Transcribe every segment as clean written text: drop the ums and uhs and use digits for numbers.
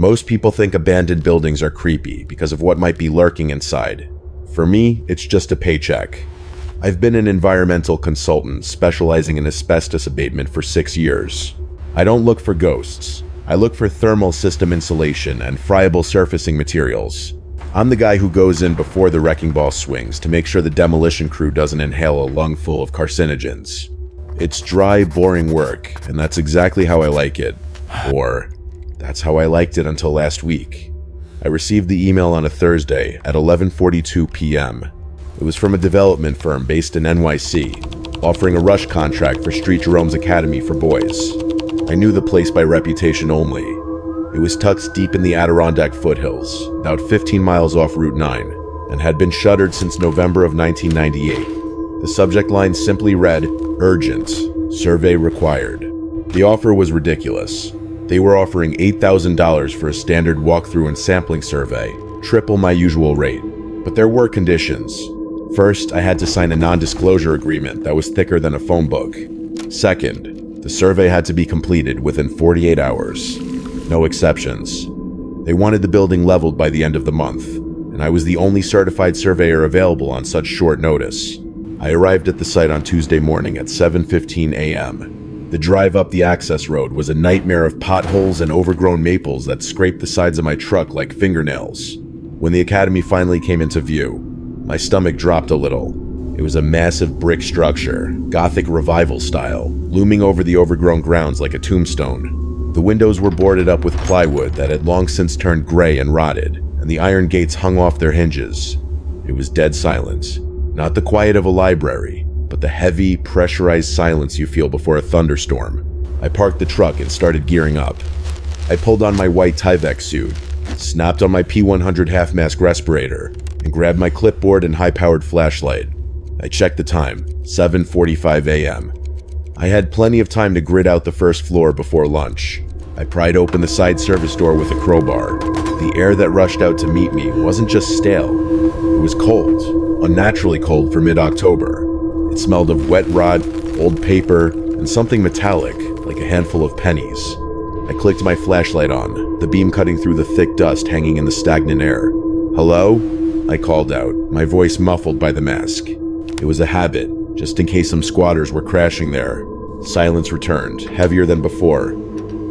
Most people think abandoned buildings are creepy because of what might be lurking inside. For me, it's just a paycheck. I've been an environmental consultant specializing in asbestos abatement for 6 years. I don't look for ghosts. I look for thermal system insulation and friable surfacing materials. I'm the guy who goes in before the wrecking ball swings to make sure the demolition crew doesn't inhale a lungful of carcinogens. It's dry, boring work, and that's exactly how I like it. Or, that's how I liked it until last week. I received the email on a Thursday at 11:42 p.m. It was from a development firm based in NYC, offering a rush contract for Street Jerome's Academy for boys. I knew the place by reputation only. It was tucked deep in the Adirondack foothills, about 15 miles off Route 9, and had been shuttered since November of 1998. The subject line simply read, "Urgent. Survey required." The offer was ridiculous. They were offering $8,000 for a standard walkthrough and sampling survey, triple my usual rate. But there were conditions. First, I had to sign a non-disclosure agreement that was thicker than a phone book. Second, the survey had to be completed within 48 hours. No exceptions. They wanted the building leveled by the end of the month, and I was the only certified surveyor available on such short notice. I arrived at the site on Tuesday morning at 7:15 a.m. The drive up the access road was a nightmare of potholes and overgrown maples that scraped the sides of my truck like fingernails. When the academy finally came into view, my stomach dropped a little. It was a massive brick structure, Gothic revival style, looming over the overgrown grounds like a tombstone. The windows were boarded up with plywood that had long since turned gray and rotted, and the iron gates hung off their hinges. It was dead silent. Not the quiet of a library, but the heavy, pressurized silence you feel before a thunderstorm. I parked the truck and started gearing up. I pulled on my white Tyvek suit, snapped on my P100 half-mask respirator, and grabbed my clipboard and high-powered flashlight. I checked the time, 7:45 a.m. I had plenty of time to grit out the first floor before lunch. I pried open the side service door with a crowbar. The air that rushed out to meet me wasn't just stale. It was cold, unnaturally cold for mid-October. It smelled of wet rot, old paper, and something metallic, like a handful of pennies. I clicked my flashlight on, the beam cutting through the thick dust hanging in the stagnant air. "Hello?" I called out, my voice muffled by the mask. It was a habit, just in case some squatters were crashing there. Silence returned, heavier than before.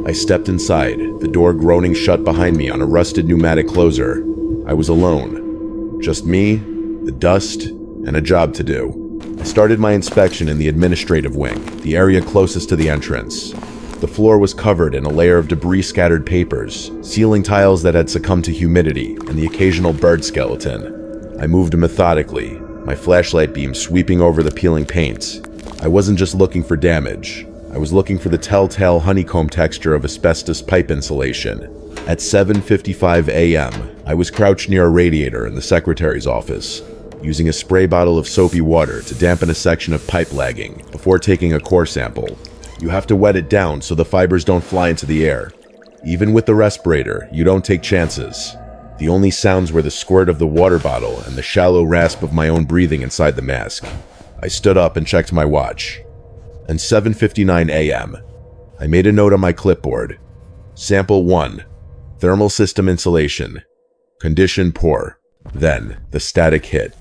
I stepped inside, the door groaning shut behind me on a rusted pneumatic closer. I was alone. Just me, the dust, and a job to do. I started my inspection in the administrative wing, the area closest to the entrance. The floor was covered in a layer of debris-scattered papers, ceiling tiles that had succumbed to humidity, and the occasional bird skeleton. I moved methodically, my flashlight beam sweeping over the peeling paint. I wasn't just looking for damage. I was looking for the telltale honeycomb texture of asbestos pipe insulation. At 7:55 a.m., I was crouched near a radiator in the secretary's office, using a spray bottle of soapy water to dampen a section of pipe lagging before taking a core sample. You have to wet it down so the fibers don't fly into the air. Even with the respirator, you don't take chances. The only sounds were the squirt of the water bottle and the shallow rasp of my own breathing inside the mask. I stood up and checked my watch. And 7:59 a.m. I made a note on my clipboard. Sample 1. Thermal system insulation. Condition poor. Then, the static hit.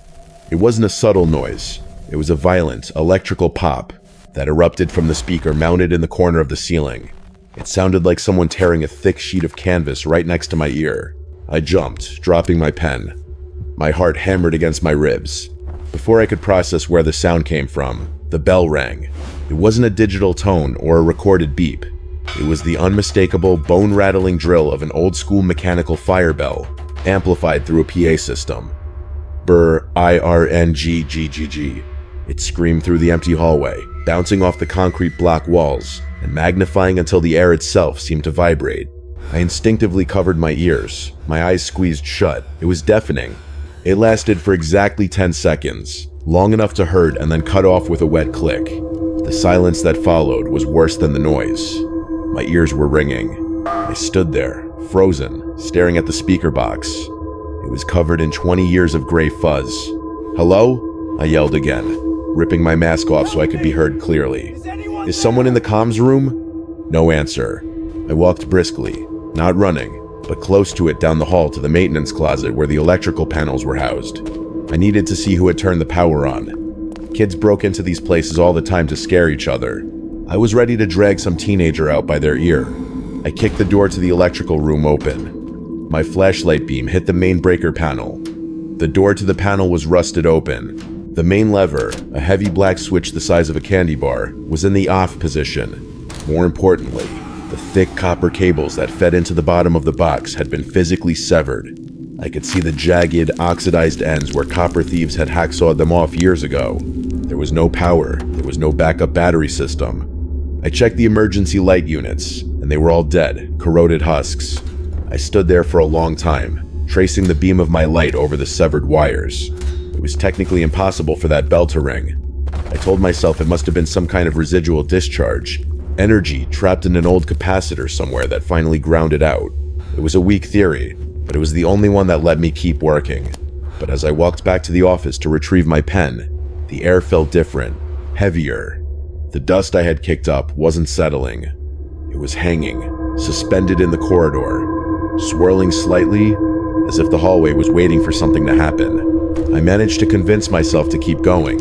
It wasn't a subtle noise. It was a violent, electrical pop that erupted from the speaker mounted in the corner of the ceiling. It sounded like someone tearing a thick sheet of canvas right next to my ear. I jumped, dropping my pen. My heart hammered against my ribs. Before I could process where the sound came from, the bell rang. It wasn't a digital tone or a recorded beep. It was the unmistakable, bone-rattling drill of an old-school mechanical fire bell, amplified through a PA system. Brr, IRNGGGG. It screamed through the empty hallway, bouncing off the concrete block walls, and magnifying until the air itself seemed to vibrate. I instinctively covered my ears, my eyes squeezed shut. It was deafening. It lasted for exactly 10 seconds, long enough to hurt and then cut off with a wet click. The silence that followed was worse than the noise. My ears were ringing. I stood there, frozen, staring at the speaker box. It was covered in 20 years of gray fuzz. "Hello?" I yelled again, ripping my mask off so I could be heard clearly. "Is someone in the comms room?" No answer. I walked briskly, not running, but close to it down the hall to the maintenance closet where the electrical panels were housed. I needed to see who had turned the power on. Kids broke into these places all the time to scare each other. I was ready to drag some teenager out by their ear. I kicked the door to the electrical room open. My flashlight beam hit the main breaker panel. The door to the panel was rusted open. The main lever, a heavy black switch the size of a candy bar, was in the off position. More importantly, the thick copper cables that fed into the bottom of the box had been physically severed. I could see the jagged, oxidized ends where copper thieves had hacksawed them off years ago. There was no power. There was no backup battery system. I checked the emergency light units, and they were all dead, corroded husks. I stood there for a long time, tracing the beam of my light over the severed wires. It was technically impossible for that bell to ring. I told myself it must have been some kind of residual discharge, energy trapped in an old capacitor somewhere that finally ground it out. It was a weak theory, but it was the only one that let me keep working. But as I walked back to the office to retrieve my pen, the air felt different, heavier. The dust I had kicked up wasn't settling. It was hanging, suspended in the corridor, swirling slightly as if the hallway was waiting for something to happen. I managed to convince myself to keep going.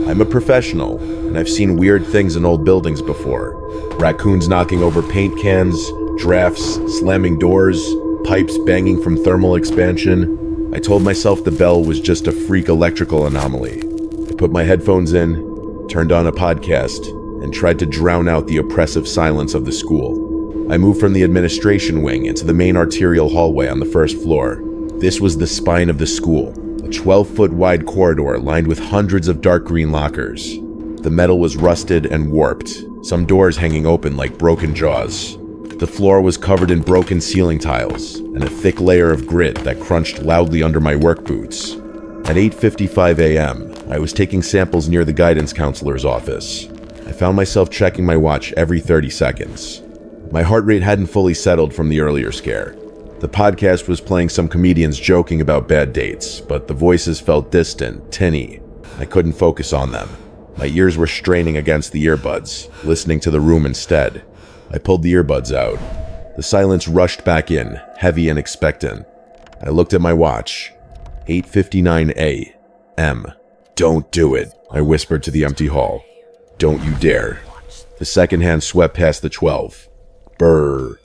I'm a professional, and I've seen weird things in old buildings before. Raccoons knocking over paint cans, drafts slamming doors, pipes banging from thermal expansion. I told myself the bell was just a freak electrical anomaly. I put my headphones in, turned on a podcast, and tried to drown out the oppressive silence of the school. I moved from the administration wing into the main arterial hallway on the first floor. This was the spine of the school, a 12-foot wide corridor lined with hundreds of dark green lockers. The metal was rusted and warped, some doors hanging open like broken jaws. The floor was covered in broken ceiling tiles and a thick layer of grit that crunched loudly under my work boots. At 8:55 a.m., I was taking samples near the guidance counselor's office. I found myself checking my watch every 30 seconds. My heart rate hadn't fully settled from the earlier scare. The podcast was playing some comedians joking about bad dates, but the voices felt distant, tinny. I couldn't focus on them. My ears were straining against the earbuds, listening to the room instead. I pulled the earbuds out. The silence rushed back in, heavy and expectant. I looked at my watch. 8:59 a.m. "Don't do it," I whispered to the empty hall. "Don't you dare." The second hand swept past the 12. Brr.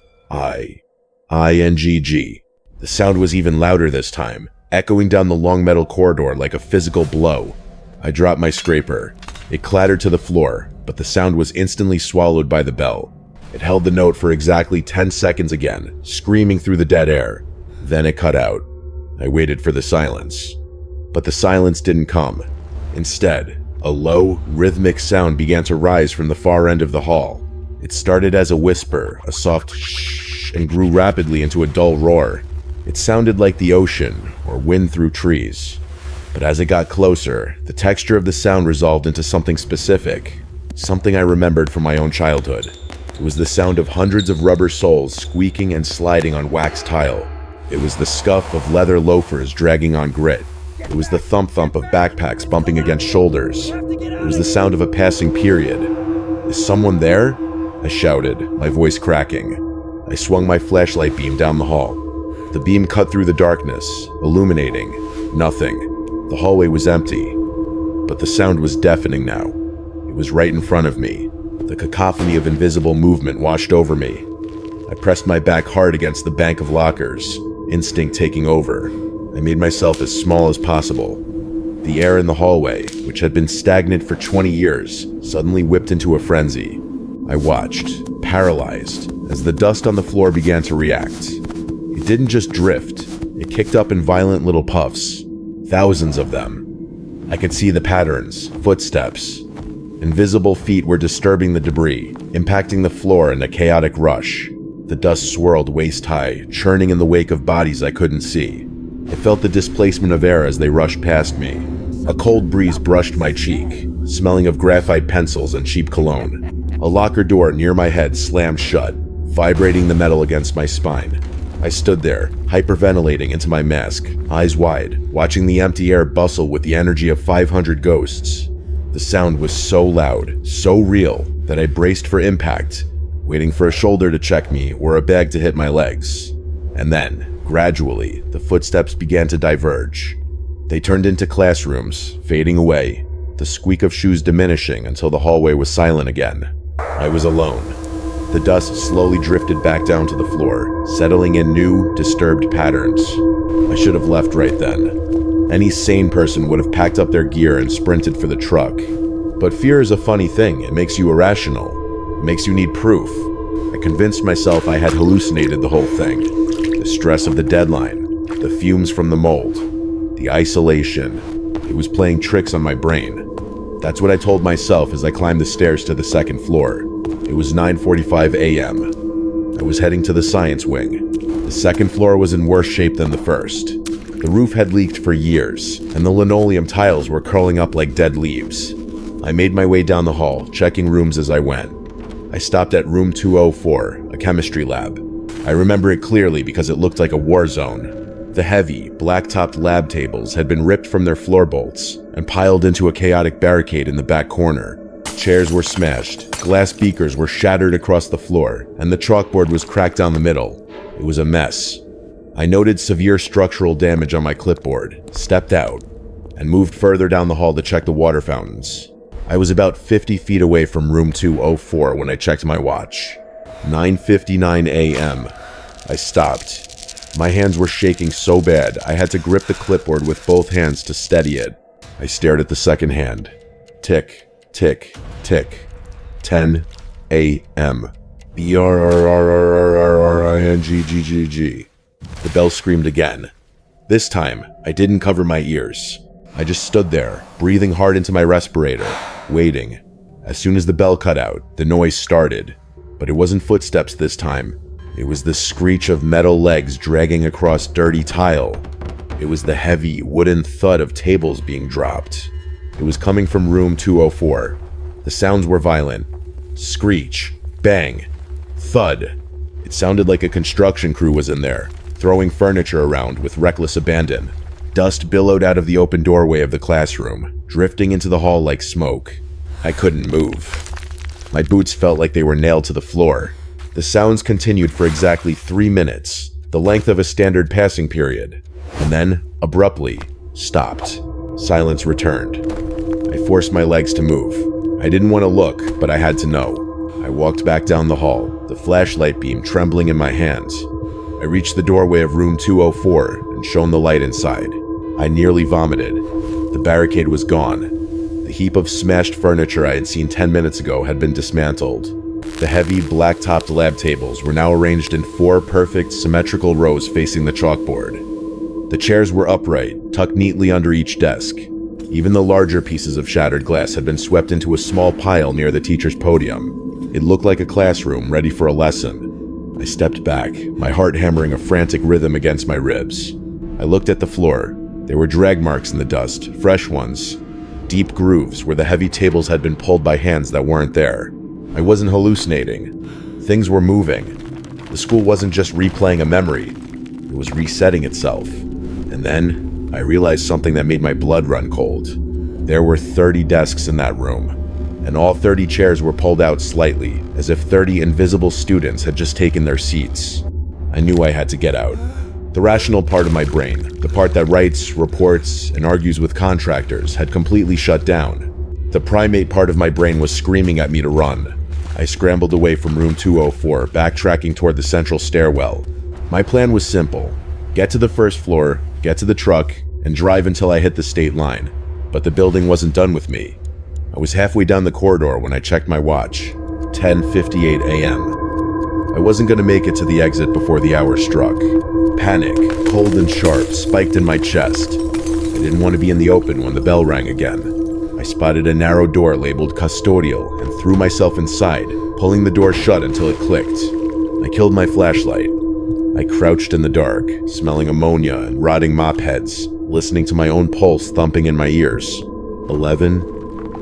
I-N-G-G. The sound was even louder this time, echoing down the long metal corridor like a physical blow. I dropped my scraper. It clattered to the floor, but the sound was instantly swallowed by the bell. It held the note for exactly 10 seconds again, screaming through the dead air. Then it cut out. I waited for the silence. But the silence didn't come. Instead, a low, rhythmic sound began to rise from the far end of the hall. It started as a whisper, a soft shh, and grew rapidly into a dull roar. It sounded like the ocean, or wind through trees. But as it got closer, the texture of the sound resolved into something specific, something I remembered from my own childhood. It was the sound of hundreds of rubber soles squeaking and sliding on wax tile. It was the scuff of leather loafers dragging on grit. It was the thump-thump of backpacks bumping against shoulders. It was the sound of a passing period. "Is someone there?" I shouted, my voice cracking. I swung my flashlight beam down the hall. The beam cut through the darkness, illuminating nothing. The hallway was empty, but the sound was deafening now. It was right in front of me. The cacophony of invisible movement washed over me. I pressed my back hard against the bank of lockers, instinct taking over. I made myself as small as possible. The air in the hallway, which had been stagnant for 20 years, suddenly whipped into a frenzy. I watched, paralyzed, as the dust on the floor began to react. It didn't just drift, it kicked up in violent little puffs. Thousands of them. I could see the patterns, footsteps. Invisible feet were disturbing the debris, impacting the floor in a chaotic rush. The dust swirled waist-high, churning in the wake of bodies I couldn't see. I felt the displacement of air as they rushed past me. A cold breeze brushed my cheek, smelling of graphite pencils and cheap cologne. A locker door near my head slammed shut, vibrating the metal against my spine. I stood there, hyperventilating into my mask, eyes wide, watching the empty air bustle with the energy of 500 ghosts. The sound was so loud, so real, that I braced for impact, waiting for a shoulder to check me or a bag to hit my legs. And then, gradually, the footsteps began to diverge. They turned into classrooms, fading away, the squeak of shoes diminishing until the hallway was silent again. I was alone. The dust slowly drifted back down to the floor, settling in new, disturbed patterns. I should have left right then. Any sane person would have packed up their gear and sprinted for the truck. But fear is a funny thing. It makes you irrational. It makes you need proof. I convinced myself I had hallucinated the whole thing. The stress of the deadline, the fumes from the mold, the isolation. It was playing tricks on my brain. That's what I told myself as I climbed the stairs to the second floor. It was 9:45 a.m. I was heading to the science wing. The second floor was in worse shape than the first. The roof had leaked for years, and the linoleum tiles were curling up like dead leaves. I made my way down the hall, checking rooms as I went. I stopped at room 204, a chemistry lab. I remember it clearly because it looked like a war zone. The heavy, black-topped lab tables had been ripped from their floor bolts and piled into a chaotic barricade in the back corner. Chairs were smashed, glass beakers were shattered across the floor, and the chalkboard was cracked down the middle. It was a mess. I noted severe structural damage on my clipboard, stepped out, and moved further down the hall to check the water fountains. I was about 50 feet away from room 204 when I checked my watch. 9:59 a.m. I stopped. My hands were shaking so bad, I had to grip the clipboard with both hands to steady it. I stared at the second hand. Tick, tick, tick. 10 a.m. B-R-R-R-R-R-R-I-N-G-G-G-G. The bell screamed again. This time, I didn't cover my ears. I just stood there, breathing hard into my respirator, waiting. As soon as the bell cut out, the noise started. But it wasn't footsteps this time. It was the screech of metal legs dragging across dirty tile. It was the heavy, wooden thud of tables being dropped. It was coming from room 204. The sounds were violent. Screech, bang, thud. It sounded like a construction crew was in there, throwing furniture around with reckless abandon. Dust billowed out of the open doorway of the classroom, drifting into the hall like smoke. I couldn't move. My boots felt like they were nailed to the floor. The sounds continued for exactly 3 minutes, the length of a standard passing period, and then, abruptly, stopped. Silence returned. I forced my legs to move. I didn't want to look, but I had to know. I walked back down the hall, the flashlight beam trembling in my hands. I reached the doorway of room 204 and shone the light inside. I nearly vomited. The barricade was gone. The heap of smashed furniture I had seen 10 minutes ago had been dismantled. The heavy, black-topped lab tables were now arranged in 4 perfect, symmetrical rows facing the chalkboard. The chairs were upright, tucked neatly under each desk. Even the larger pieces of shattered glass had been swept into a small pile near the teacher's podium. It looked like a classroom ready for a lesson. I stepped back, my heart hammering a frantic rhythm against my ribs. I looked at the floor. There were drag marks in the dust, fresh ones. Deep grooves where the heavy tables had been pulled by hands that weren't there. I wasn't hallucinating. Things were moving. The school wasn't just replaying a memory. It was resetting itself. And then, I realized something that made my blood run cold. There were 30 desks in that room, and all 30 chairs were pulled out slightly, as if 30 invisible students had just taken their seats. I knew I had to get out. The rational part of my brain, the part that writes, reports, and argues with contractors, had completely shut down. The primate part of my brain was screaming at me to run. I scrambled away from room 204, backtracking toward the central stairwell. My plan was simple. Get to the first floor, get to the truck, and drive until I hit the state line. But the building wasn't done with me. I was halfway down the corridor when I checked my watch. 10:58 a.m. I wasn't going to make it to the exit before the hour struck. Panic, cold and sharp, spiked in my chest. I didn't want to be in the open when the bell rang again. I spotted a narrow door labeled custodial and threw myself inside, pulling the door shut until it clicked. I killed my flashlight. I crouched in the dark, smelling ammonia and rotting mop heads, listening to my own pulse thumping in my ears. 11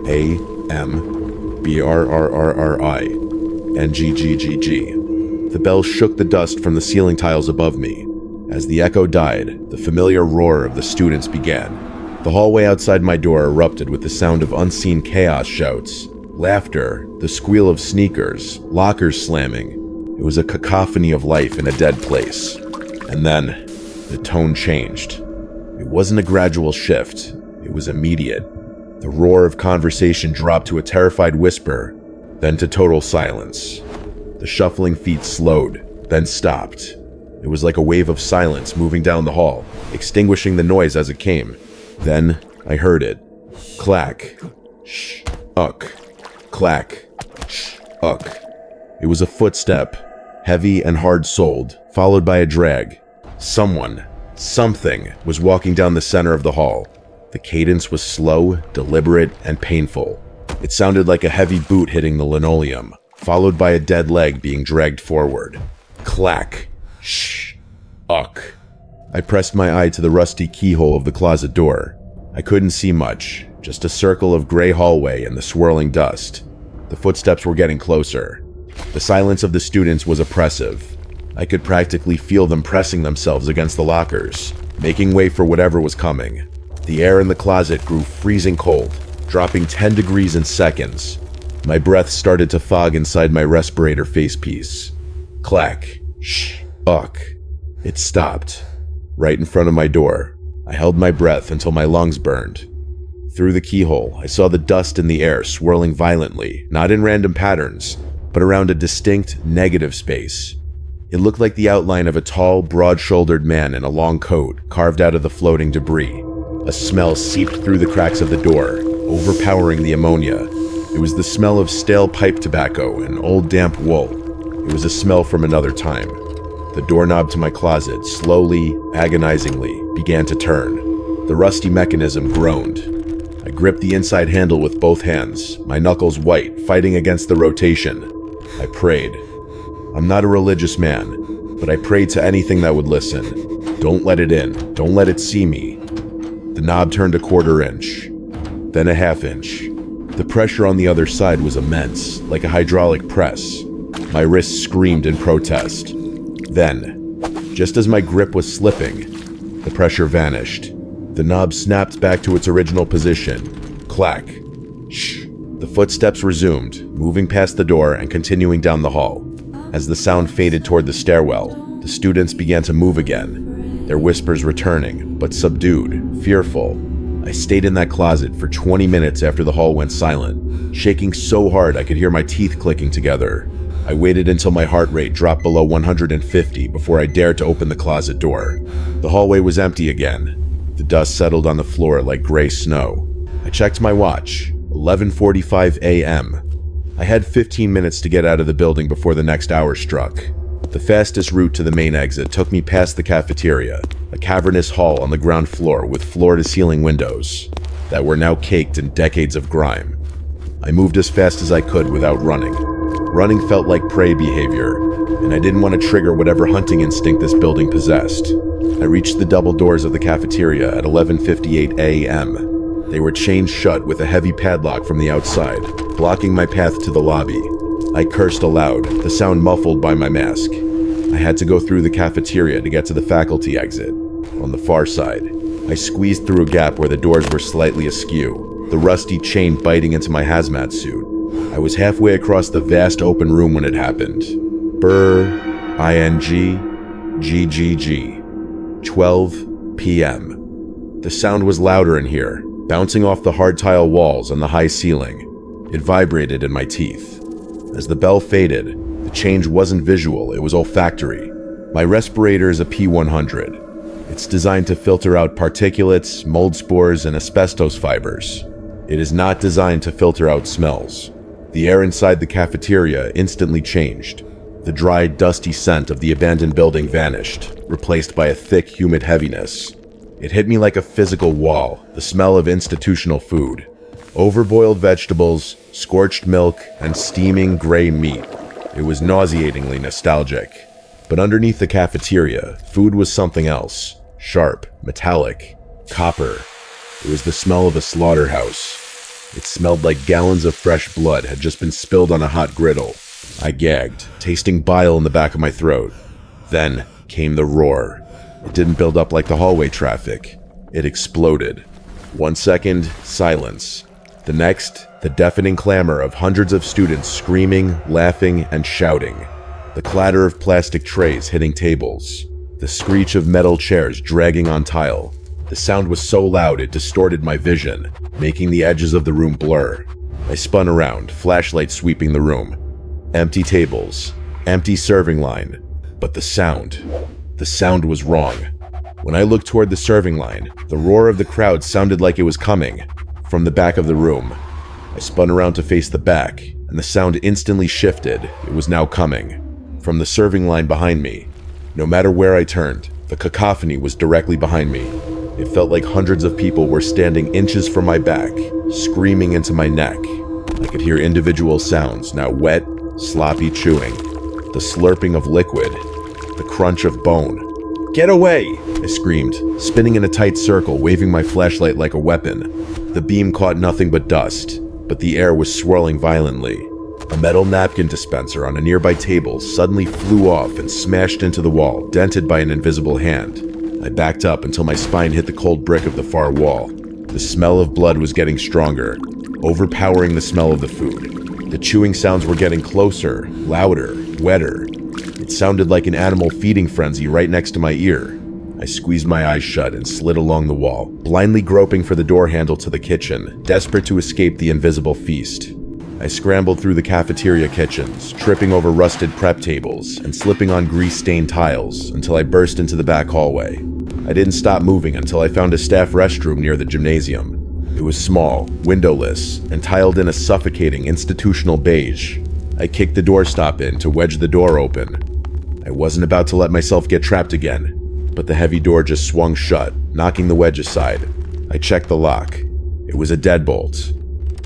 a.m. B-R-R-R-R-I-N-G-G-G-G. The bell shook the dust from the ceiling tiles above me. As the echo died, the familiar roar of the students began. The hallway outside my door erupted with the sound of unseen chaos shouts, laughter, the squeal of sneakers, lockers slamming. It was a cacophony of life in a dead place. And then, the tone changed. It wasn't a gradual shift, it was immediate. The roar of conversation dropped to a terrified whisper, then to total silence. The shuffling feet slowed, then stopped. It was like a wave of silence moving down the hall, extinguishing the noise as it came. Then, I heard it. Clack. Shh. Uck. Clack. Shh. Uck. It was a footstep, heavy and hard-soled, followed by a drag. Something was walking down the center of the hall. The cadence was slow, deliberate, and painful. It sounded like a heavy boot hitting the linoleum, followed by a dead leg being dragged forward. Clack. Shh. Uck. I pressed my eye to the rusty keyhole of the closet door. I couldn't see much, just a circle of gray hallway and the swirling dust. The footsteps were getting closer. The silence of the students was oppressive. I could practically feel them pressing themselves against the lockers, making way for whatever was coming. The air in the closet grew freezing cold, dropping 10 degrees in seconds. My breath started to fog inside my respirator facepiece. Clack. Shh. Uck. It stopped. Right in front of my door. I held my breath until my lungs burned. Through the keyhole, I saw the dust in the air swirling violently, not in random patterns, but around a distinct, negative space. It looked like the outline of a tall, broad-shouldered man in a long coat carved out of the floating debris. A smell seeped through the cracks of the door, overpowering the ammonia. It was the smell of stale pipe tobacco and old damp wool. It was a smell from another time. The doorknob to my closet slowly, agonizingly, began to turn. The rusty mechanism groaned. I gripped the inside handle with both hands, my knuckles white, fighting against the rotation. I prayed. I'm not a religious man, but I prayed to anything that would listen. Don't let it in. Don't let it see me. The knob turned a 1/4 inch, then a 1/2 inch. The pressure on the other side was immense, like a hydraulic press. My wrists screamed in protest. Then, just as my grip was slipping, the pressure vanished. The knob snapped back to its original position. Clack. Shh. The footsteps resumed, moving past the door and continuing down the hall. As the sound faded toward the stairwell, the students began to move again, their whispers returning, but subdued, fearful. I stayed in that closet for 20 minutes after the hall went silent, shaking so hard I could hear my teeth clicking together. I waited until my heart rate dropped below 150 before I dared to open the closet door. The hallway was empty again. The dust settled on the floor like gray snow. I checked my watch, 11:45 a.m. I had 15 minutes to get out of the building before the next hour struck. The fastest route to the main exit took me past the cafeteria, a cavernous hall on the ground floor with floor-to-ceiling windows that were now caked in decades of grime. I moved as fast as I could without running. Running felt like prey behavior, and I didn't want to trigger whatever hunting instinct this building possessed. I reached the double doors of the cafeteria at 11:58 a.m. They were chained shut with a heavy padlock from the outside, blocking my path to the lobby. I cursed aloud, the sound muffled by my mask. I had to go through the cafeteria to get to the faculty exit. On the far side, I squeezed through a gap where the doors were slightly askew, the rusty chain biting into my hazmat suit. I was halfway across the vast open room when it happened. Brr, ING, GGG. 12 p.m. The sound was louder in here, bouncing off the hard tile walls and the high ceiling. It vibrated in my teeth. As the bell faded, the change wasn't visual, it was olfactory. My respirator is a P100. It's designed to filter out particulates, mold spores, and asbestos fibers. It is not designed to filter out smells. The air inside the cafeteria instantly changed. The dry, dusty scent of the abandoned building vanished, replaced by a thick, humid heaviness. It hit me like a physical wall, the smell of institutional food. Overboiled vegetables, scorched milk, and steaming gray meat. It was nauseatingly nostalgic. But underneath the cafeteria, food was something else. Sharp, metallic, copper. It was the smell of a slaughterhouse. It smelled like gallons of fresh blood had just been spilled on a hot griddle. I gagged, tasting bile in the back of my throat. Then came the roar. It didn't build up like the hallway traffic. It exploded. 1 second, silence. The next, the deafening clamor of hundreds of students screaming, laughing, and shouting. The clatter of plastic trays hitting tables. The screech of metal chairs dragging on tile. The sound was so loud it distorted my vision, making the edges of the room blur. I spun around, flashlight sweeping the room. Empty tables, empty serving line. But the sound was wrong. When I looked toward the serving line, the roar of the crowd sounded like it was coming from the back of the room. I spun around to face the back, and the sound instantly shifted. It was now coming from the serving line behind me. No matter where I turned, the cacophony was directly behind me. It felt like hundreds of people were standing inches from my back, screaming into my neck. I could hear individual sounds, now wet, sloppy chewing, the slurping of liquid, the crunch of bone. "Get away!" I screamed, spinning in a tight circle, waving my flashlight like a weapon. The beam caught nothing but dust, but the air was swirling violently. A metal napkin dispenser on a nearby table suddenly flew off and smashed into the wall, dented by an invisible hand. I backed up until my spine hit the cold brick of the far wall. The smell of blood was getting stronger, overpowering the smell of the food. The chewing sounds were getting closer, louder, wetter. It sounded like an animal feeding frenzy right next to my ear. I squeezed my eyes shut and slid along the wall, blindly groping for the door handle to the kitchen, desperate to escape the invisible feast. I scrambled through the cafeteria kitchens, tripping over rusted prep tables and slipping on grease-stained tiles until I burst into the back hallway. I didn't stop moving until I found a staff restroom near the gymnasium. It was small, windowless, and tiled in a suffocating institutional beige. I kicked the doorstop in to wedge the door open. I wasn't about to let myself get trapped again, but the heavy door just swung shut, knocking the wedge aside. I checked the lock. It was a deadbolt.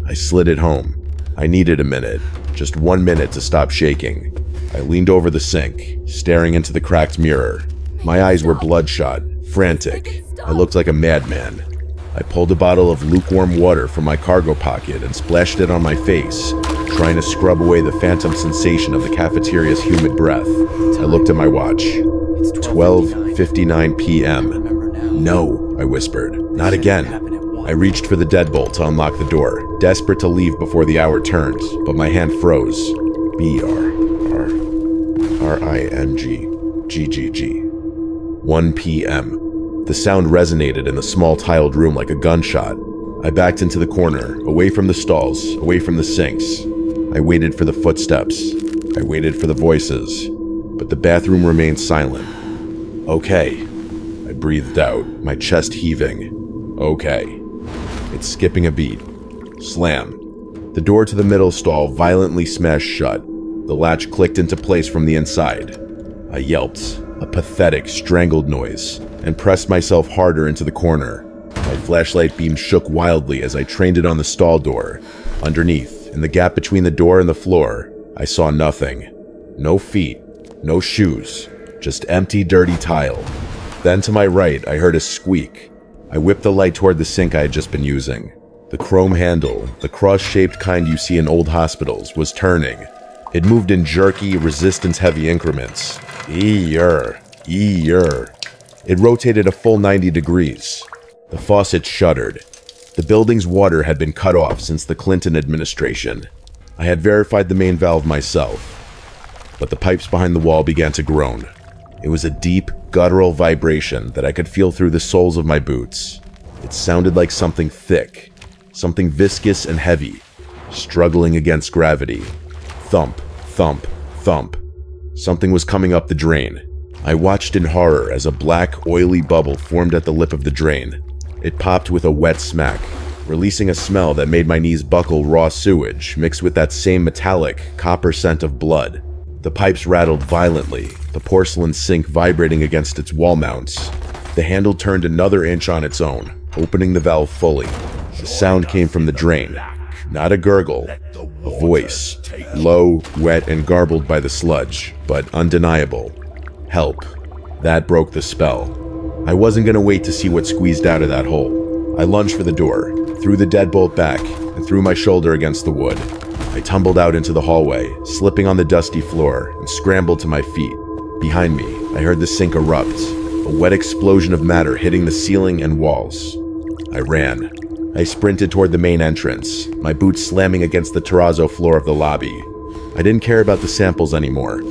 I slid it home. I needed a minute, just 1 minute to stop shaking. I leaned over the sink, staring into the cracked mirror. My eyes were bloodshot, frantic. I looked like a madman. I pulled a bottle of lukewarm water from my cargo pocket and splashed it on my face, trying to scrub away the phantom sensation of the cafeteria's humid breath. I looked at my watch. 12:59 p.m. "No," I whispered. "Not again." I reached for the deadbolt to unlock the door, desperate to leave before the hour turned, but my hand froze. BRRING. 1 p.m. The sound resonated in the small tiled room like a gunshot. I backed into the corner, away from the stalls, away from the sinks. I waited for the footsteps. I waited for the voices. But the bathroom remained silent. "Okay," I breathed out, my chest heaving. "Okay." It's skipping a beat. Slam. The door to the middle stall violently smashed shut. The latch clicked into place from the inside. I yelped, a pathetic, strangled noise, and pressed myself harder into the corner. My flashlight beam shook wildly as I trained it on the stall door. Underneath, in the gap between the door and the floor, I saw nothing. No feet, no shoes, just empty, dirty tile. Then to my right, I heard a squeak. I whipped the light toward the sink I had just been using. The chrome handle, the cross-shaped kind you see in old hospitals, was turning. It moved in jerky, resistance-heavy increments. Eerie. It rotated a full 90 degrees. The faucet shuttered. The building's water had been cut off since the Clinton administration. I had verified the main valve myself, but the pipes behind the wall began to groan. It was a deep, guttural vibration that I could feel through the soles of my boots. It sounded like something thick, something viscous and heavy, struggling against gravity. Thump, thump, thump. Something was coming up the drain. I watched in horror as a black, oily bubble formed at the lip of the drain. It popped with a wet smack, releasing a smell that made my knees buckle raw sewage mixed with that same metallic, copper scent of blood. The pipes rattled violently, the porcelain sink vibrating against its wall mounts. The handle turned another inch on its own, opening the valve fully. The sound came from the drain. Not a gurgle, a voice. Low, wet, and garbled by the sludge, but undeniable. Help. That broke the spell. I wasn't going to wait to see what squeezed out of that hole. I lunged for the door, threw the deadbolt back, and threw my shoulder against the wood. I tumbled out into the hallway, slipping on the dusty floor, and scrambled to my feet. Behind me, I heard the sink erupt, a wet explosion of matter hitting the ceiling and walls. I ran. I sprinted toward the main entrance, my boots slamming against the terrazzo floor of the lobby. I didn't care about the samples anymore.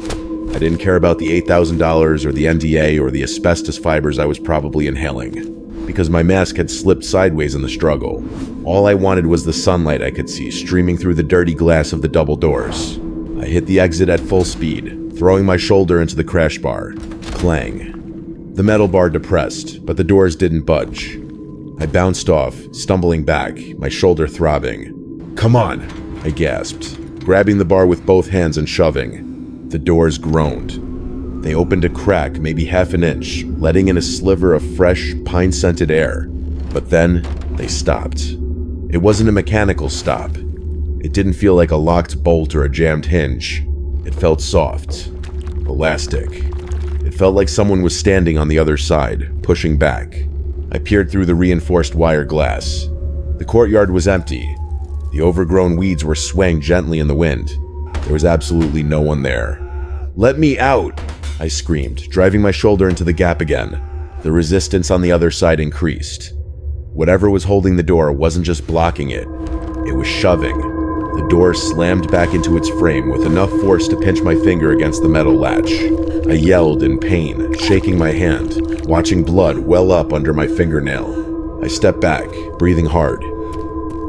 I didn't care about the $8,000 or the NDA or the asbestos fibers I was probably inhaling, because my mask had slipped sideways in the struggle. All I wanted was the sunlight I could see streaming through the dirty glass of the double doors. I hit the exit at full speed, throwing my shoulder into the crash bar. Clang. The metal bar depressed, but the doors didn't budge. I bounced off, stumbling back, my shoulder throbbing. "Come on," I gasped, grabbing the bar with both hands and shoving. The doors groaned. They opened a crack, maybe half an inch, letting in a sliver of fresh, pine-scented air. But then, they stopped. It wasn't a mechanical stop. It didn't feel like a locked bolt or a jammed hinge. It felt soft, elastic. It felt like someone was standing on the other side, pushing back. I peered through the reinforced wire glass. The courtyard was empty. The overgrown weeds were swaying gently in the wind. There was absolutely no one there. "Let me out!" I screamed, driving my shoulder into the gap again. The resistance on the other side increased. Whatever was holding the door wasn't just blocking it, it was shoving. The door slammed back into its frame with enough force to pinch my finger against the metal latch. I yelled in pain, shaking my hand, watching blood well up under my fingernail. I stepped back, breathing hard.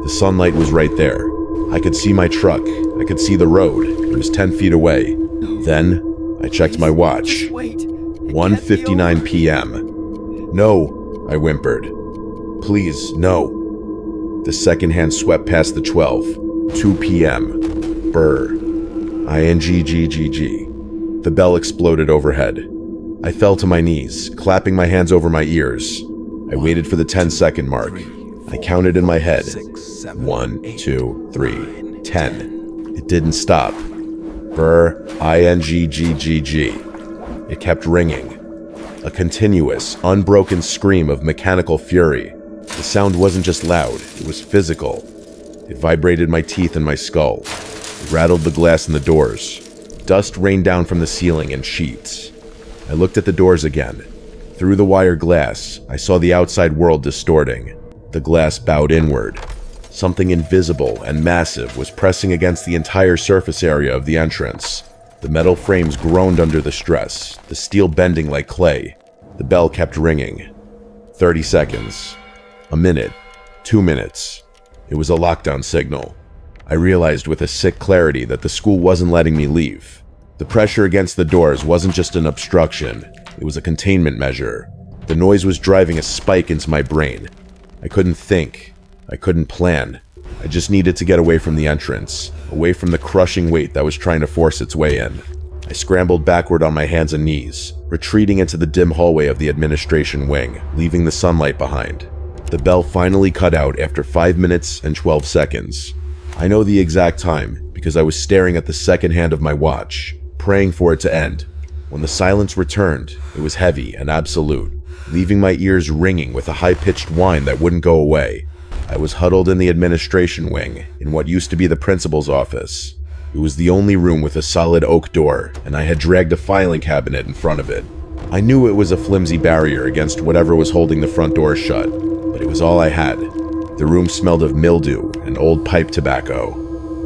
The sunlight was right there. I could see my truck. I could see the road. It was 10 feet away. Then, I checked my watch. 1:59 p.m. "No," I whimpered. "Please, no." The second hand swept past the 12. 2 p.m. Brr. INGGGG. The bell exploded overhead. I fell to my knees, clapping my hands over my ears. I waited for the 10-second mark. I counted in my head. 1, 2, 3, 10. It didn't stop. Brr, INGGGG. It kept ringing. A continuous, unbroken scream of mechanical fury. The sound wasn't just loud, it was physical. It vibrated my teeth and my skull. It rattled the glass in the doors. Dust rained down from the ceiling in sheets. I looked at the doors again. Through the wire glass, I saw the outside world distorting. The glass bowed inward. Something invisible and massive was pressing against the entire surface area of the entrance. The metal frames groaned under the stress, the steel bending like clay. The bell kept ringing. 30 seconds. A minute. 2 minutes. It was a lockdown signal. I realized with a sick clarity that the school wasn't letting me leave. The pressure against the doors wasn't just an obstruction, it was a containment measure. The noise was driving a spike into my brain. I couldn't think. I couldn't plan. I just needed to get away from the entrance, away from the crushing weight that was trying to force its way in. I scrambled backward on my hands and knees, retreating into the dim hallway of the administration wing, leaving the sunlight behind. The bell finally cut out after 5 minutes and 12 seconds. I know the exact time because I was staring at the second hand of my watch, praying for it to end. When the silence returned, it was heavy and absolute, leaving my ears ringing with a high-pitched whine that wouldn't go away. I was huddled in the administration wing, in what used to be the principal's office. It was the only room with a solid oak door, and I had dragged a filing cabinet in front of it. I knew it was a flimsy barrier against whatever was holding the front door shut, but it was all I had. The room smelled of mildew and old pipe tobacco.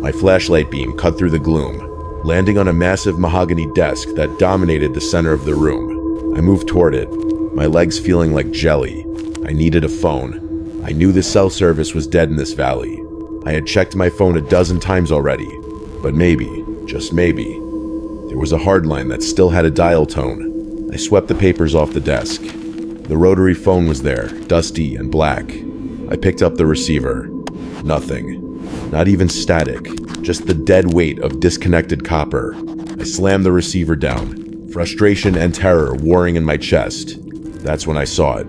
My flashlight beam cut through the gloom, landing on a massive mahogany desk that dominated the center of the room. I moved toward it, my legs feeling like jelly. I needed a phone. I knew the cell service was dead in this valley. I had checked my phone a dozen times already, but maybe, just maybe, there was a hardline that still had a dial tone. I swept the papers off the desk. The rotary phone was there, dusty and black. I picked up the receiver. Nothing. Not even static, just the dead weight of disconnected copper. I slammed the receiver down, frustration and terror warring in my chest. That's when I saw it.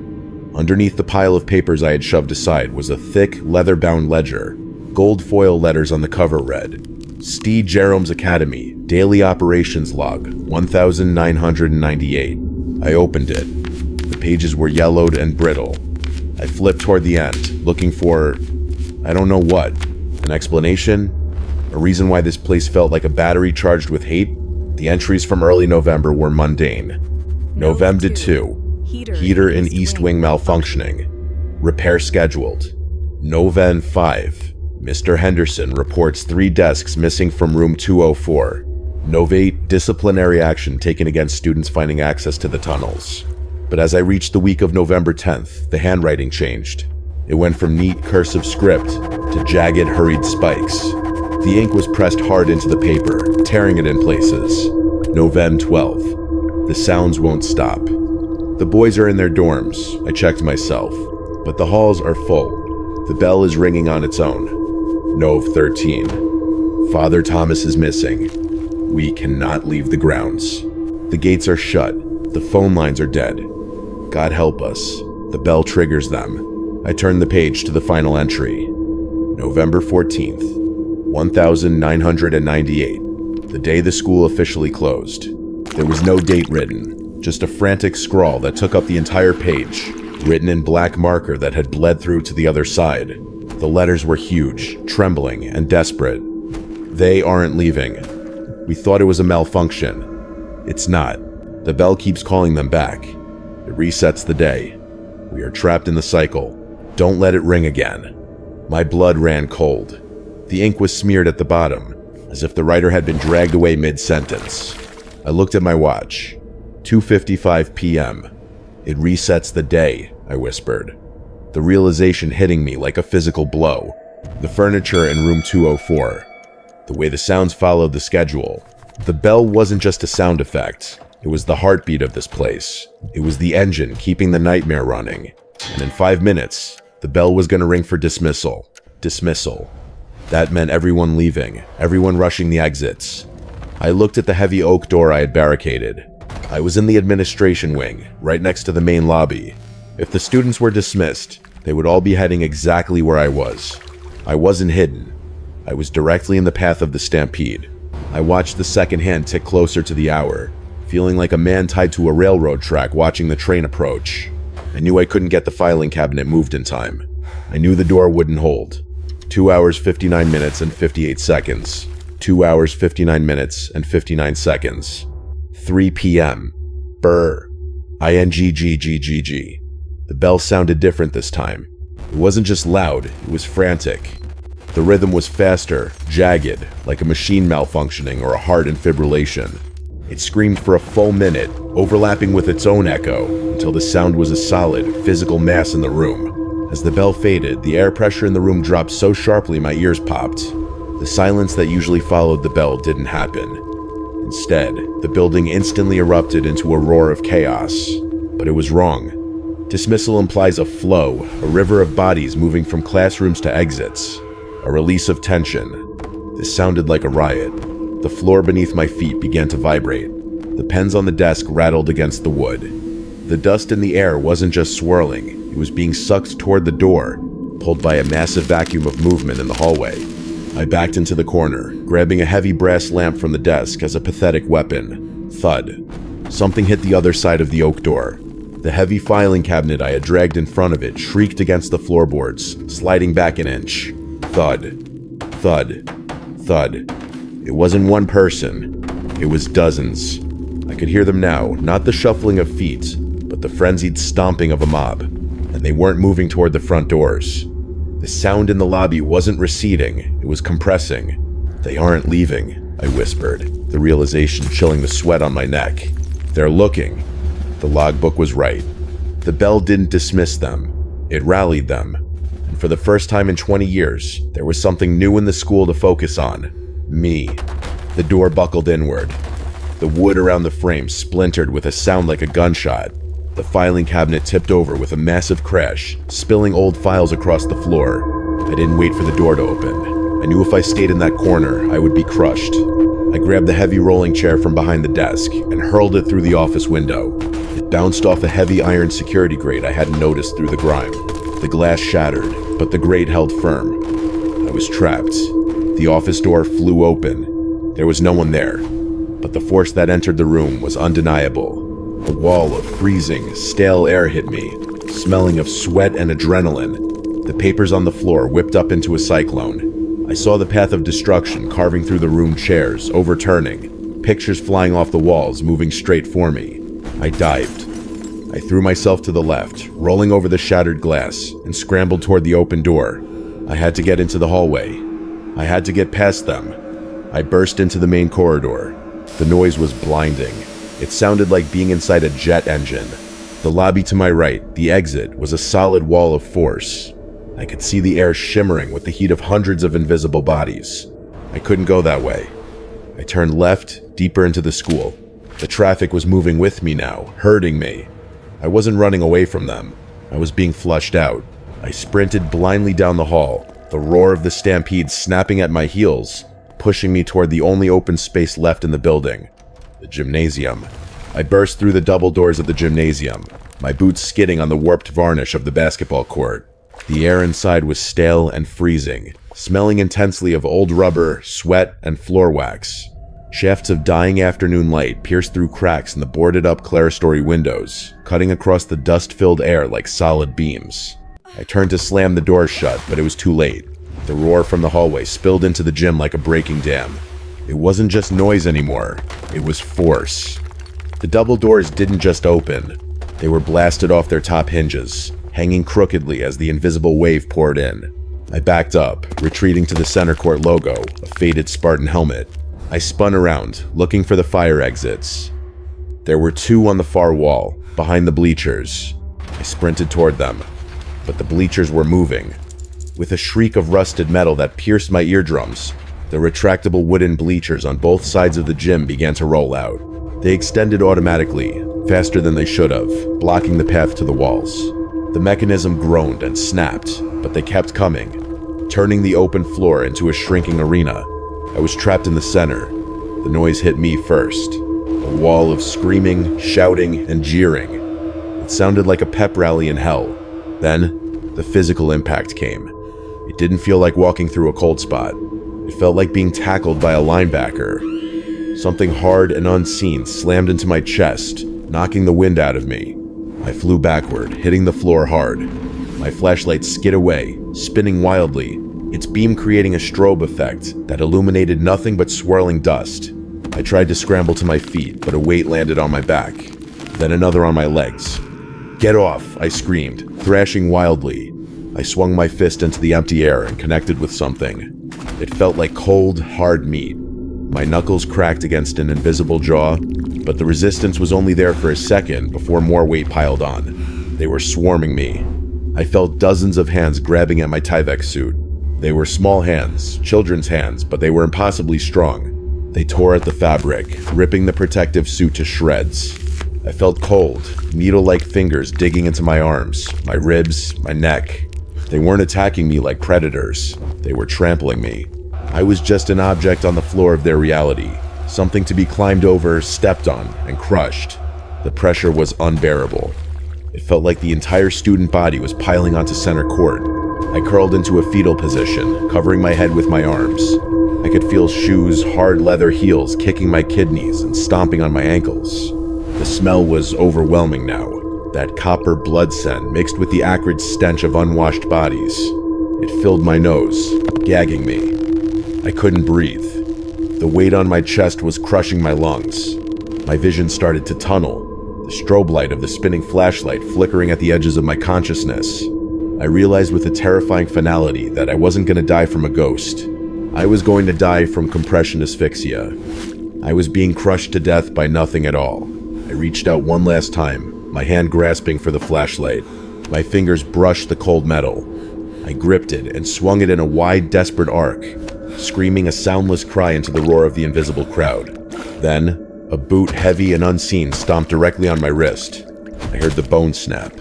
Underneath the pile of papers I had shoved aside was a thick, leather-bound ledger. Gold foil letters on the cover read, Steed Jerome's Academy, Daily Operations Log, 1998. I opened it. The pages were yellowed and brittle. I flipped toward the end, looking for, I don't know what, an explanation? A reason why this place felt like a battery charged with hate? The entries from early November were mundane. November 2. Heater in East Wing malfunctioning. Repair scheduled. Noven 5. Mr. Henderson reports 3 desks missing from room 204. Novate disciplinary action taken against students finding access to the tunnels. But as I reached the week of November 10th, the handwriting changed. It went from neat cursive script to jagged, hurried spikes. The ink was pressed hard into the paper, tearing it in places. November 12. The sounds won't stop. The boys are in their dorms, I checked myself, but the halls are full. The bell is ringing on its own. Nov 13. Father Thomas is missing. We cannot leave the grounds. The gates are shut. The phone lines are dead. God help us. The bell triggers them. I turn the page to the final entry. November 14th, 1998. The day the school officially closed. There was no date written, just a frantic scrawl that took up the entire page, written in black marker that had bled through to the other side. The letters were huge, trembling, and desperate. They aren't leaving. We thought it was a malfunction. It's not. The bell keeps calling them back. It resets the day. We are trapped in the cycle. Don't let it ring again. My blood ran cold. The ink was smeared at the bottom, as if the writer had been dragged away mid-sentence. I looked at my watch. 2:55 p.m. It resets the day, I whispered. The realization hitting me like a physical blow. The furniture in room 204. The way the sounds followed the schedule. The bell wasn't just a sound effect. It was the heartbeat of this place. It was the engine keeping the nightmare running. And in 5 minutes, the bell was going to ring for dismissal. Dismissal. That meant everyone leaving, everyone rushing the exits. I looked at the heavy oak door I had barricaded. I was in the administration wing, right next to the main lobby. If the students were dismissed, they would all be heading exactly where I was. I wasn't hidden. I was directly in the path of the stampede. I watched the second hand tick closer to the hour, feeling like a man tied to a railroad track watching the train approach. I knew I couldn't get the filing cabinet moved in time. I knew the door wouldn't hold. 2 hours, 59 minutes, and 58 seconds. 2 hours, 59 minutes, and 59 seconds. 3 p.m. Brr. INGGGGG. The bell sounded different this time. It wasn't just loud, it was frantic. The rhythm was faster, jagged, like a machine malfunctioning or a heart in fibrillation. It screamed for a full minute, overlapping with its own echo, until the sound was a solid, physical mass in the room. As the bell faded, the air pressure in the room dropped so sharply my ears popped. The silence that usually followed the bell didn't happen. Instead, the building instantly erupted into a roar of chaos. But it was wrong. Dismissal implies a flow, a river of bodies moving from classrooms to exits. A release of tension. This sounded like a riot. The floor beneath my feet began to vibrate. The pens on the desk rattled against the wood. The dust in the air wasn't just swirling, it was being sucked toward the door, pulled by a massive vacuum of movement in the hallway. I backed into the corner, grabbing a heavy brass lamp from the desk as a pathetic weapon. Thud. Something hit the other side of the oak door. The heavy filing cabinet I had dragged in front of it shrieked against the floorboards, sliding back an inch. Thud. Thud. Thud. It wasn't one person. It was dozens. I could hear them now, not the shuffling of feet, but the frenzied stomping of a mob. And they weren't moving toward the front doors. The sound in the lobby wasn't receding, it was compressing. They aren't leaving, I whispered, the realization chilling the sweat on my neck. They're looking. The logbook was right. The bell didn't dismiss them. It rallied them. And for the first time in 20 years, there was something new in the school to focus on. Me. The door buckled inward. The wood around the frame splintered with a sound like a gunshot. The filing cabinet tipped over with a massive crash, spilling old files across the floor. I didn't wait for the door to open. I knew if I stayed in that corner, I would be crushed. I grabbed the heavy rolling chair from behind the desk and hurled it through the office window. It bounced off a heavy iron security grate I hadn't noticed through the grime. The glass shattered, but the grate held firm. I was trapped. The office door flew open. There was no one there, but the force that entered the room was undeniable. A wall of freezing, stale air hit me, smelling of sweat and adrenaline. The papers on the floor whipped up into a cyclone. I saw the path of destruction carving through the room chairs, overturning, pictures flying off the walls, moving straight for me. I dived. I threw myself to the left, rolling over the shattered glass, and scrambled toward the open door. I had to get into the hallway. I had to get past them. I burst into the main corridor. The noise was blinding. It sounded like being inside a jet engine. The lobby to my right, the exit, was a solid wall of force. I could see the air shimmering with the heat of hundreds of invisible bodies. I couldn't go that way. I turned left, deeper into the school. The traffic was moving with me now, herding me. I wasn't running away from them. I was being flushed out. I sprinted blindly down the hall, the roar of the stampede snapping at my heels, pushing me toward the only open space left in the building, the gymnasium. I burst through the double doors of the gymnasium, my boots skidding on the warped varnish of the basketball court. The air inside was stale and freezing, smelling intensely of old rubber, sweat, and floor wax. Shafts of dying afternoon light pierced through cracks in the boarded-up clerestory windows, cutting across the dust-filled air like solid beams. I turned to slam the door shut, but it was too late. The roar from the hallway spilled into the gym like a breaking dam. It wasn't just noise anymore, it was force. The double doors didn't just open. They were blasted off their top hinges, hanging crookedly as the invisible wave poured in. I backed up, retreating to the center court logo, a faded Spartan helmet. I spun around, looking for the fire exits. There were two on the far wall, behind the bleachers. I sprinted toward them, but the bleachers were moving. With a shriek of rusted metal that pierced my eardrums, the retractable wooden bleachers on both sides of the gym began to roll out. They extended automatically, faster than they should have, blocking the path to the walls. The mechanism groaned and snapped, but they kept coming, turning the open floor into a shrinking arena. I was trapped in the center. The noise hit me first. A wall of screaming, shouting, and jeering. It sounded like a pep rally in hell. Then, the physical impact came. It didn't feel like walking through a cold spot. It felt like being tackled by a linebacker. Something hard and unseen slammed into my chest, knocking the wind out of me. I flew backward, hitting the floor hard. My flashlight skid away, spinning wildly, its beam creating a strobe effect that illuminated nothing but swirling dust. I tried to scramble to my feet, but a weight landed on my back, then another on my legs. "Get off!" I screamed, thrashing wildly. I swung my fist into the empty air and connected with something. It felt like cold, hard meat. My knuckles cracked against an invisible jaw, but the resistance was only there for a second before more weight piled on. They were swarming me. I felt dozens of hands grabbing at my Tyvek suit. They were small hands, children's hands, but they were impossibly strong. They tore at the fabric, ripping the protective suit to shreds. I felt cold, needle-like fingers digging into my arms, my ribs, my neck. They weren't attacking me like predators. They were trampling me. I was just an object on the floor of their reality, something to be climbed over, stepped on, and crushed. The pressure was unbearable. It felt like the entire student body was piling onto center court. I curled into a fetal position, covering my head with my arms. I could feel shoes' hard leather heels kicking my kidneys and stomping on my ankles. The smell was overwhelming now, that copper blood scent mixed with the acrid stench of unwashed bodies. It filled my nose, gagging me. I couldn't breathe. The weight on my chest was crushing my lungs. My vision started to tunnel, the strobe light of the spinning flashlight flickering at the edges of my consciousness. I realized with a terrifying finality that I wasn't going to die from a ghost. I was going to die from compression asphyxia. I was being crushed to death by nothing at all. I reached out one last time, my hand grasping for the flashlight. My fingers brushed the cold metal. I gripped it and swung it in a wide, desperate arc, screaming a soundless cry into the roar of the invisible crowd. Then, a boot heavy and unseen stomped directly on my wrist. I heard the bone snap.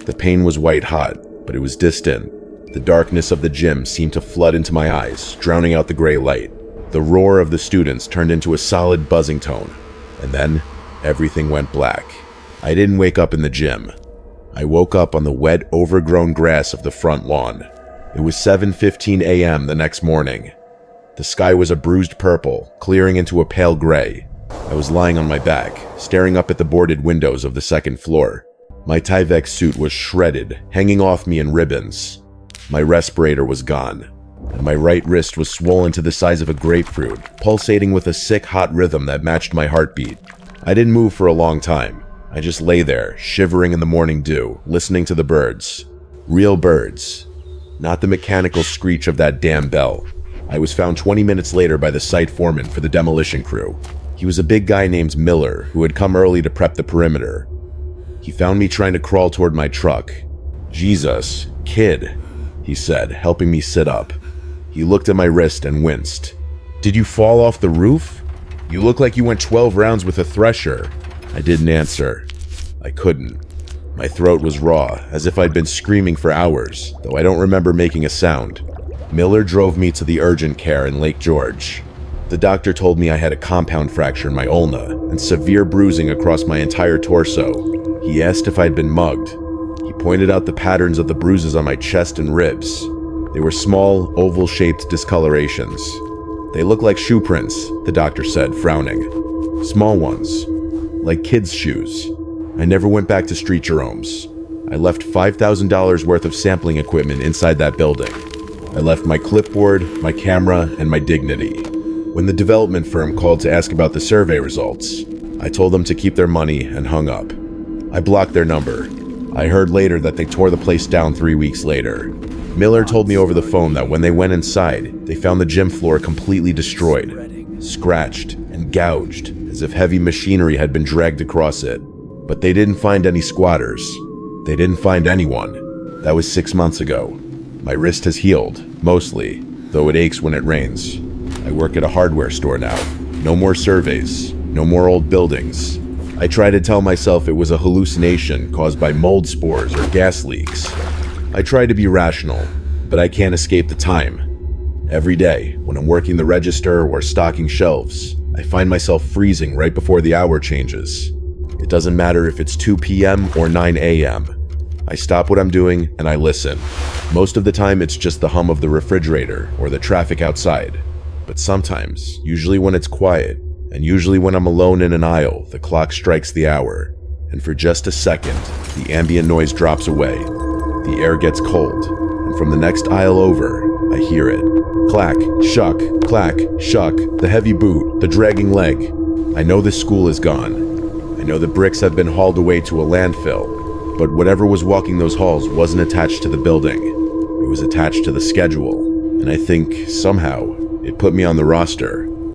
The pain was white-hot, but it was distant. The darkness of the gym seemed to flood into my eyes, drowning out the gray light. The roar of the students turned into a solid buzzing tone, and then everything went black. I didn't wake up in the gym. I woke up on the wet, overgrown grass of the front lawn. It was 7:15 a.m. the next morning. The sky was a bruised purple, clearing into a pale gray. I was lying on my back, staring up at the boarded windows of the second floor. My Tyvek suit was shredded, hanging off me in ribbons. My respirator was gone, and my right wrist was swollen to the size of a grapefruit, pulsating with a sick, hot rhythm that matched my heartbeat. I didn't move for a long time. I just lay there, shivering in the morning dew, listening to the birds. Real birds. Not the mechanical screech of that damn bell. I was found 20 minutes later by the site foreman for the demolition crew. He was a big guy named Miller who had come early to prep the perimeter. He found me trying to crawl toward my truck. "Jesus, kid," he said, helping me sit up. He looked at my wrist and winced. "Did you fall off the roof? You look like you went 12 rounds with a thresher." I didn't answer. I couldn't. My throat was raw, as if I'd been screaming for hours, though I don't remember making a sound. Miller drove me to the urgent care in Lake George. The doctor told me I had a compound fracture in my ulna and severe bruising across my entire torso. He asked if I'd been mugged. He pointed out the patterns of the bruises on my chest and ribs. They were small, oval-shaped discolorations. "They look like shoe prints," the doctor said, frowning. "Small ones, like kids' shoes." I never went back to Street Jerome's. I left $5,000 worth of sampling equipment inside that building. I left my clipboard, my camera, and my dignity. When the development firm called to ask about the survey results, I told them to keep their money and hung up. I blocked their number. I heard later that they tore the place down 3 weeks later. Miller told me over the phone that when they went inside, they found the gym floor completely destroyed, scratched and gouged, as if heavy machinery had been dragged across it. But they didn't find any squatters. They didn't find anyone. That was 6 months ago. My wrist has healed, mostly, though it aches when it rains. I work at a hardware store now. No more surveys, no more old buildings. I try to tell myself it was a hallucination caused by mold spores or gas leaks. I try to be rational, but I can't escape the time. Every day, when I'm working the register or stocking shelves, I find myself freezing right before the hour changes. It doesn't matter if it's 2 p.m. or 9 a.m. I stop what I'm doing and I listen. Most of the time it's just the hum of the refrigerator or the traffic outside. But sometimes, usually when it's quiet, and usually when I'm alone in an aisle, the clock strikes the hour. And for just a second, the ambient noise drops away. The air gets cold, and from the next aisle over, I hear it. Clack, shuck, the heavy boot, the dragging leg. I know this school is gone. I know the bricks have been hauled away to a landfill, but whatever was walking those halls wasn't attached to the building. It was attached to the schedule, and I think, somehow, it put me on the roster.